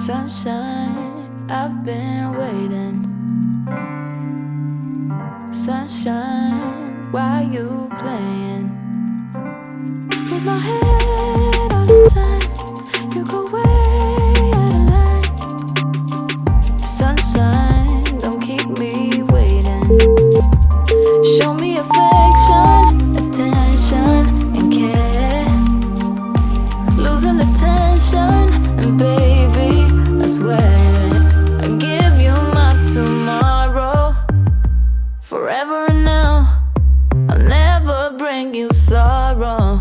Sunshine, I've been waiting. Sunshine, why you playing with my head all the time? You go way out of line. Sunshine, don't keep me waiting. Show me affection, attention, and care. Losing the tension, and baby, I swear I give you my tomorrow, forever and now. I'll never bring you sorrow,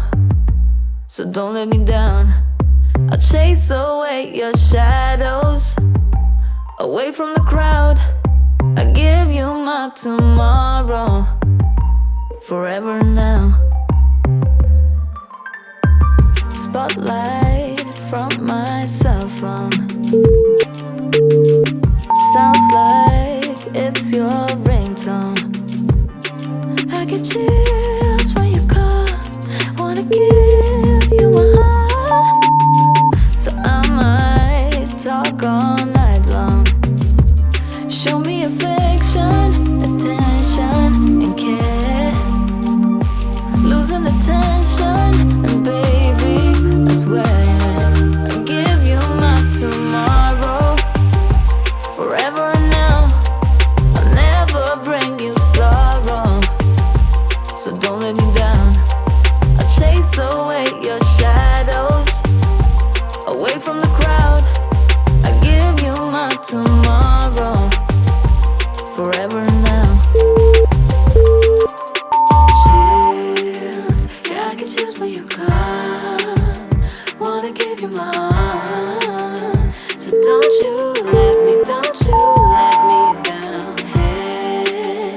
so don't let me down. I'll chase away your shadows, away from the crowd. I give you my tomorrow, forever and now. Spotlight from my cell phone, sounds like it's your ringtone. I get chills when you call, wanna give you my heart, so I might talk all night long. Show me affection, attention, and care. Losing the tension, and baby, I swear I give you my tomorrow, forever and now. I'll never bring you sorrow, so don't let me down. I'll chase away your shadows, away from the crowd. I give you my tomorrow, forever and now. Chills, yeah, I get chills when you call. Wanna give you my heart, so don't you let me down. Hey,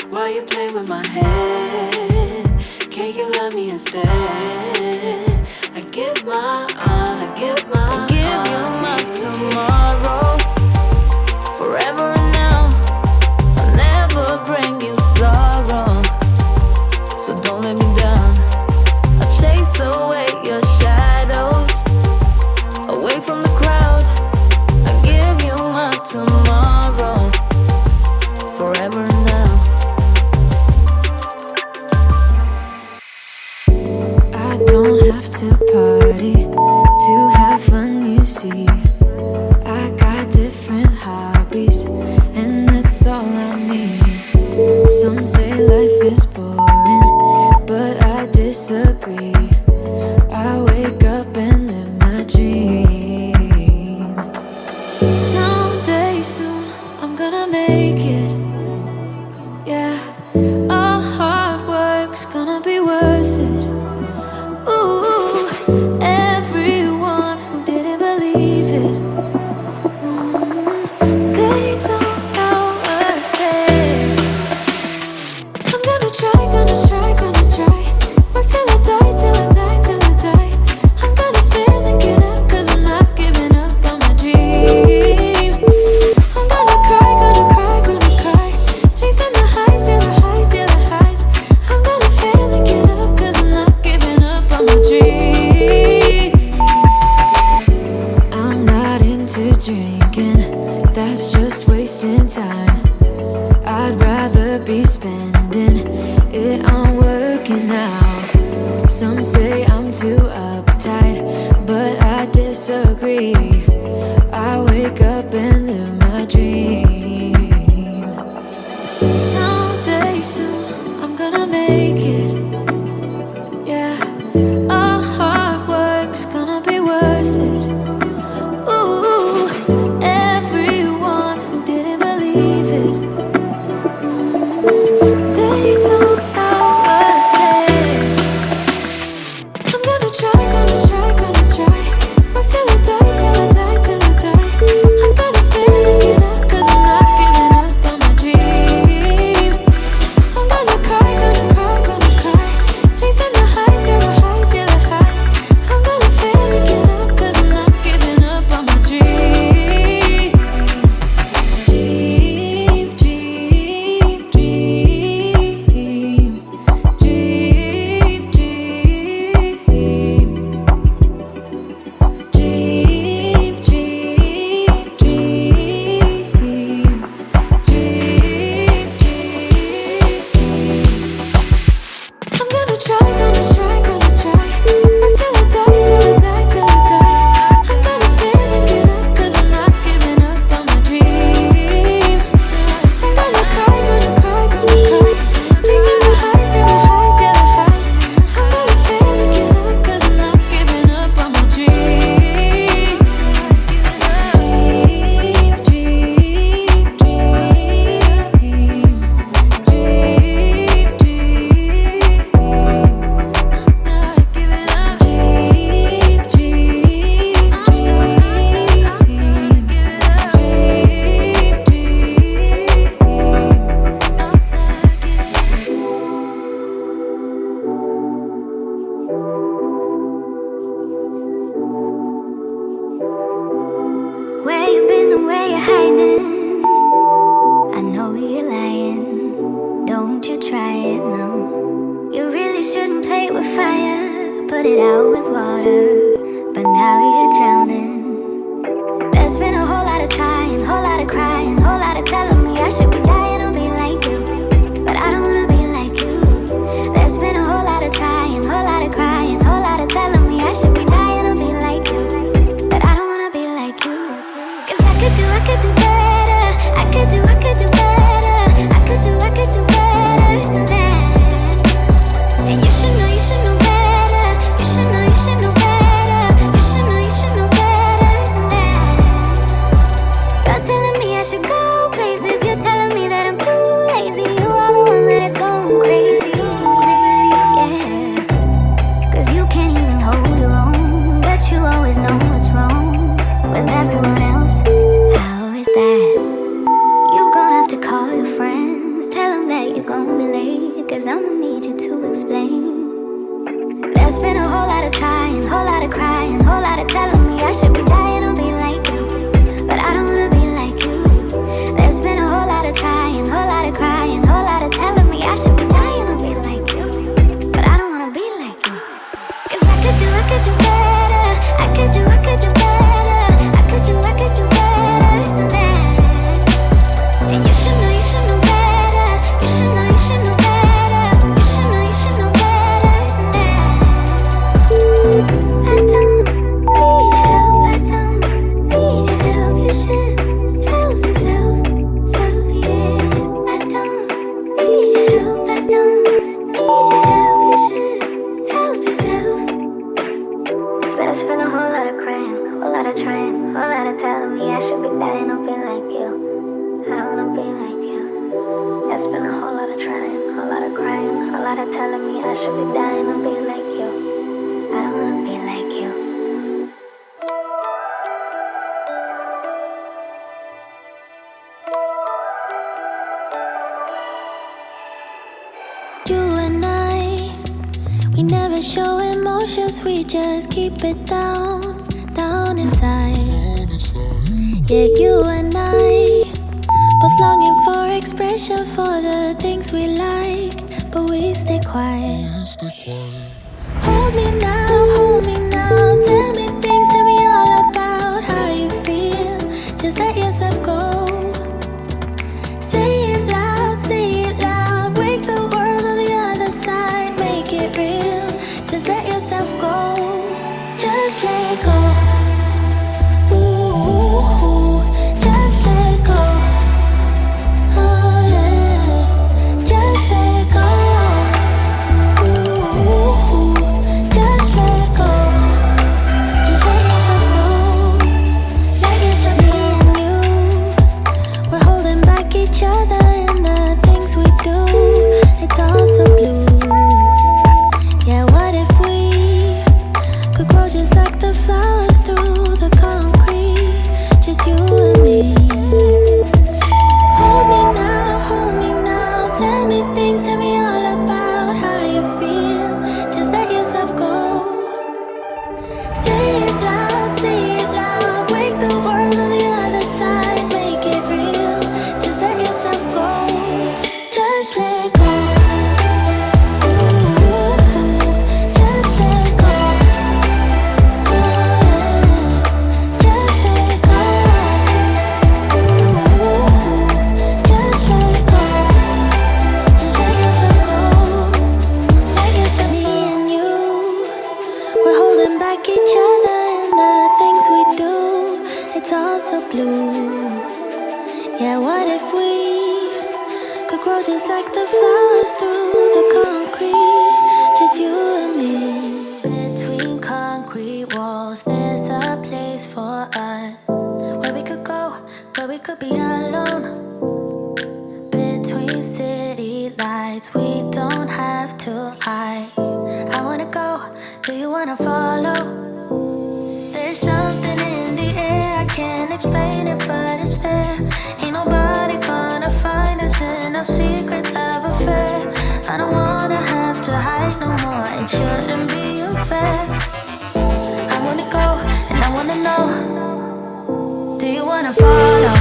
why you play with my head? Can't you love me instead? I give my all, I give you my tomorrow, forever and now. I'll never bring you sorrow, so don't let me down. I'll chase away your shadows, away from the crowd. I give you my tomorrow, forever and now. I don't have to party to have fun, you see. I got different hobbies, and that's all I need. Some say life is boring, but I disagree. I wake up and live my dream. Someday soon I'm gonna make it. Yeah, all hard work's gonna be worth it. Ooh, everyone who didn't believe it, they don't know worth it. I'm gonna try, gonna try, gonna try. Work till I die, till I die, till I die. I'm gonna fail and get up, 'cause I'm not giving up on my dream. I'm gonna cry, gonna cry. Chasing the highs, yeah, the highs, yeah, the highs. I'm gonna fail and get up, 'cause I'm not giving up on my dream. I'm not into drinking, that's just wasting time. I'd rather be spending it on working out. Some say I'm too uptight, but I disagree. I wake up and live my dream. Someday soon I'm gonna make it. Yeah, all hard work's gonna be worth it. Ooh, everyone who didn't believe it, they don't know worth it. I'm gonna try, gonna try, gonna try. Work till I die, till I die, till I die. I'm gonna fail and get up, 'cause I'm not where you're hiding. I know you're lying. Don't you try it, no. You really shouldn't play with fire. Put it out with water. But now you're drowning. There's been a whole lot of trying, whole lot of crying, whole lot of telling me I should be dying or be like you. But I don't wanna be like you. There's been a whole lot of trying, whole lot of crying, whole lot of telling me I should be dying or be like you. But I don't wanna be like you. Cause I could do better. I could do better. I could do better than that. And you should know better. You should know better. You should know better than that. You're telling me I should go places. You're telling me that I'm too lazy. You are the one that is going crazy. Yeah. Cause you can't even hold your own. But you always know what's wrong with everyone else. How is that? You gon' have to call your friends. Tell them that you're gon' be late. Cause I'ma need you to explain. There's been a whole lot of trying, whole lot of crying, whole lot of telling me I should be dying or be like you. But I don't wanna be like you. There's been a whole lot of trying, whole lot of crying, whole lot of telling me I should be dying or be like you. But I don't wanna be like you. Cause I could do better. I could do better. I could do better than that. And you should know better. You should know better. You should know better than that. I don't need your help. I don't need your help. You should help yourself. So yeah. I don't need your help. I don't need your help. You should help yourself. There's been a whole lot of crying, whole lot of trying, whole lot of telling me I should be dying or be like you. I don't wanna be like you. There's been a whole lot of trying, whole lot of crying, whole lot of telling me I should be dying or be like you. I don't wanna be like you. You and I, we never show emotions, we just keep it down, down inside. Yeah, you and I, both longing for expression for the things we like, but we stay quiet. Hold me now, tell me things, tell me all about how you feel. Just let yourself go. Say it loud, wake the world on the other side, make it real. Just let yourself go, just let go. Ooh, just let go. Oh yeah, just let go. Ooh, just let go. Just let yourself go. Let yourself go. Me and you, we're holding back each other in the things we do. It's all so blue. Yeah, what if we could grow just like the flowers through the concrete? Just you and me. Hold me now, tell me things, tell me all about how you feel. Just let yourself go. Say it loud, wake the world on the other side, make it real. Just let yourself go, just let go. Ooh, just let go. Oh yeah, just let go. Ooh, just let go. Just let yourself go. Let yourself. Me and you, we're holding back each other in the things we do. It's all so blue. Yeah, what if we could grow just like the flowers through the concrete? Just you and me. Between concrete walls, there's a place for us where we could go, where we could be alone. Between city lights, we don't have to hide. I wanna go, do you wanna follow? There's something in the air, I can't explain it, but it's there. Ain't nobody gonna find us in our secret love affair. I don't wanna have to hide no more, it shouldn't be unfair. I wanna go, and I wanna know, do you wanna wanna follow?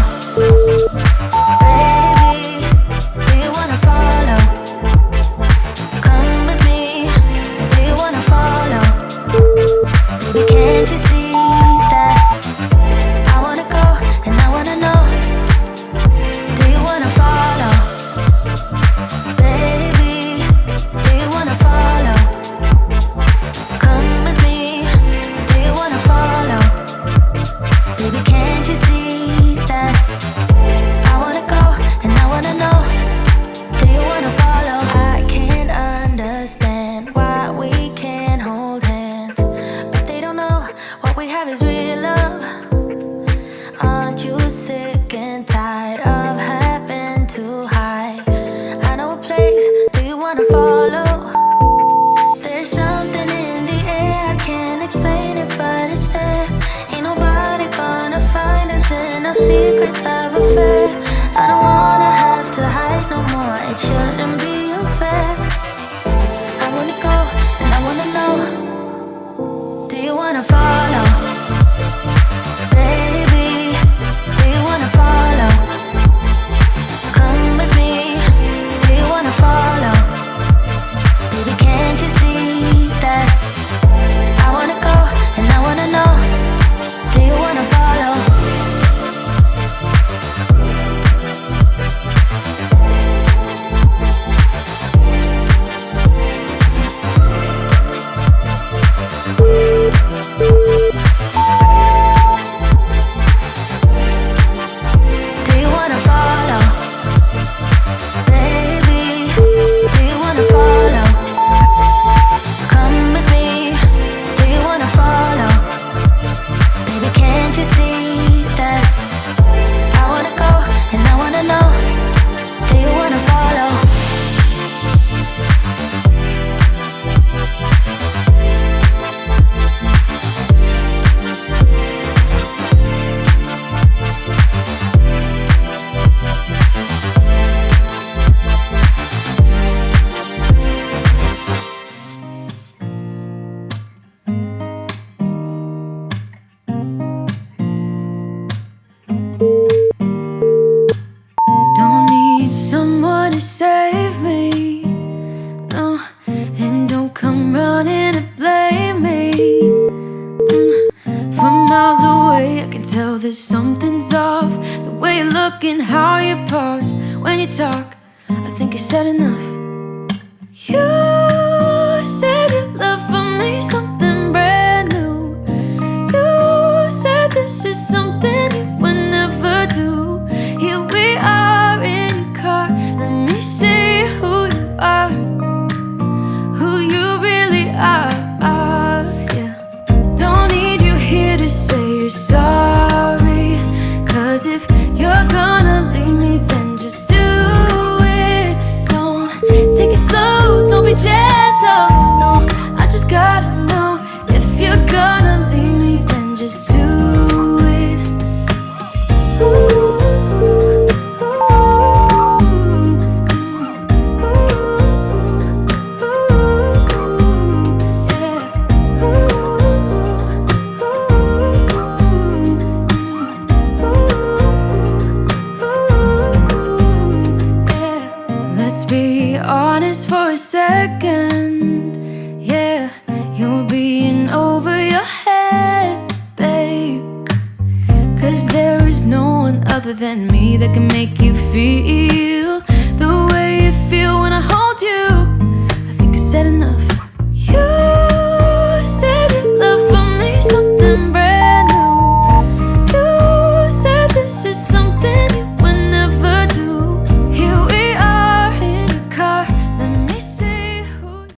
Baby, do you wanna follow? Come with me, do you wanna follow? Baby, can't you see that I wanna go and I wanna know? Do you wanna follow? Baby, do you wanna follow? Come with me, do you wanna follow? Baby, can't you see that I wanna go and I wanna know? Do you wanna follow? I can't understand why we can't hold hands, but they don't know what we have is real love. Aren't you sick and tired of having to hide? I know a place, do you wanna follow? There's something in the air, I can't explain it, but it's there. Ain't nobody gonna find us in our secret love affair. I don't wanna have to hide no more, it shouldn't be unfair. I wanna go and I wanna know. Do you wanna follow? Baby, do you wanna follow? Come with me, do you wanna follow? Baby, can't you see that I wanna go and I wanna know? Do you wanna follow? Do you wanna follow? Baby, do you wanna follow? Come with me, do you wanna follow? Baby, can't you see that I wanna go and I wanna know? Do you wanna follow? Don't need someone to save me, no, and don't come running to blame me. From miles away I can tell that something's off. The way you look and how you pause when you talk, I think you said enough. You said your love for me something brand new. You said this is something you would never do. Here we are in your car, let me see who you are, who you really are, yeah. Don't need you here to say you're sorry, 'cause if you're gonna leave me, then just do it. Don't take it slow, don't be gentle, no, I just gotta know. If you're gonna leave me, then just do it. Ooh. Let's be honest for a second, yeah. You're being over your head, babe, 'cause there is no one other than me that can make you feel